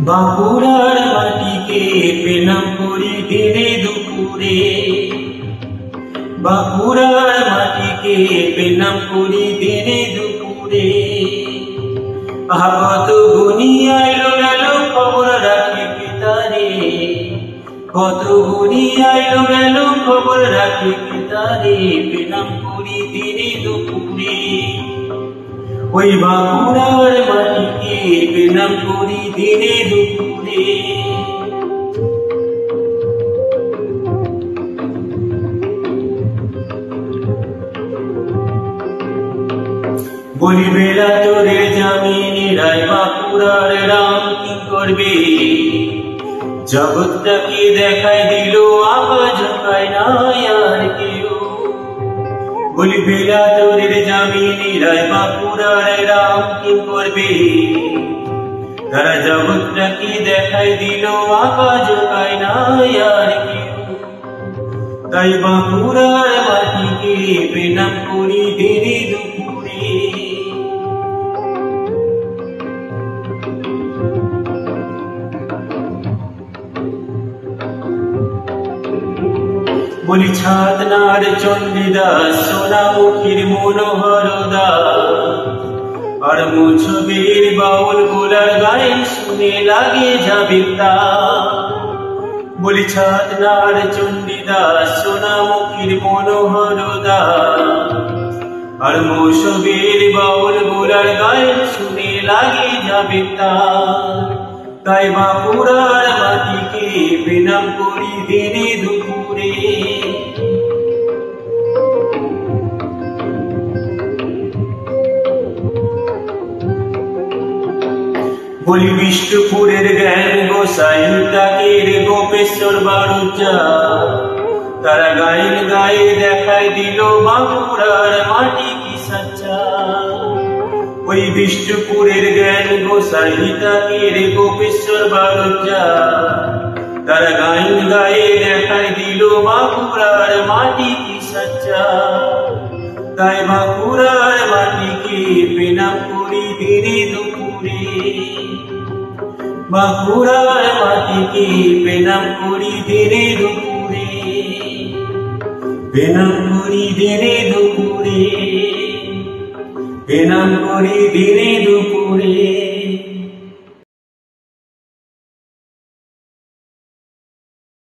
বাঁকুড়ার মাটিকে প্রণাম করি দিনে দুপুরে, বাঁকুড়ার মাটিকে প্রণাম করি দিনে দুপুরে। কত গুণী আইলো গেল খবর রাখি পিতারে, কত গুণী আইলো গেল খবর রাখি পিতারে, প্রণাম করি দিনে দুপুরে। ওই বাঁকুড়ার মাটিকে প্রণাম করি দিনে দুপুরে। বলি বেলা তোরের জামিনে রায় বাঁকুড়ার রাম কি করবে, জগৎটাকে দেখায় দিল আওয়াজ পায় না আর কেউ। বলি বেলা তোরের জামিনে রায় বাঁকুড়ার রাম কি করবে, তারা জগৎটাকে দেখায় দিল আওয়াজ পায় না আর কেউ। তাই বাঁকুড়ার মাটিকে প্রণাম করি দিনে দুপুরে। বলি ছাতনার চণ্ডীদাস, সোনামুখীর মনোহর দাস, আর মুছবির বাউল গোলার গায়ে শুনে লাগে যাবে তা। বলি ছাতনার চণ্ডীদাস, সোনামুখীর মনোহর দাস, আর মুছবির বাউল গোলার গায়ে শুনে লাগে যাবে তা। তাই বাঁকুড়ার মাটিকে প্রণাম করি দিনে দুপুরে। বলি বিষ্ণুপুরের জ্ঞান গোসাই টাকের গোপেশ্বর বাড়ুচা, তারা গাইল গায়ে দেখায় দিল বাঁকুড়ার মাটি কি সচ্চা। ওই বিষ্ণুপুরের জ্ঞান গোসাই টাকের গোপেশ্বর বাড়ুচা, তারা গাইল গায়ে দেখায় দিল বাঁকুড়ার মাটি কি সচ্চা। তাই বাঁকুড়ার মাটিকে প্রণাম করি দিনে দুপুরে। বাঁকুড়ার মাটিকে প্রণাম করি দিনে দুপুরে, প্রণাম করি দিনে দুপুরে, প্রণাম করি দিনে দুপুরে।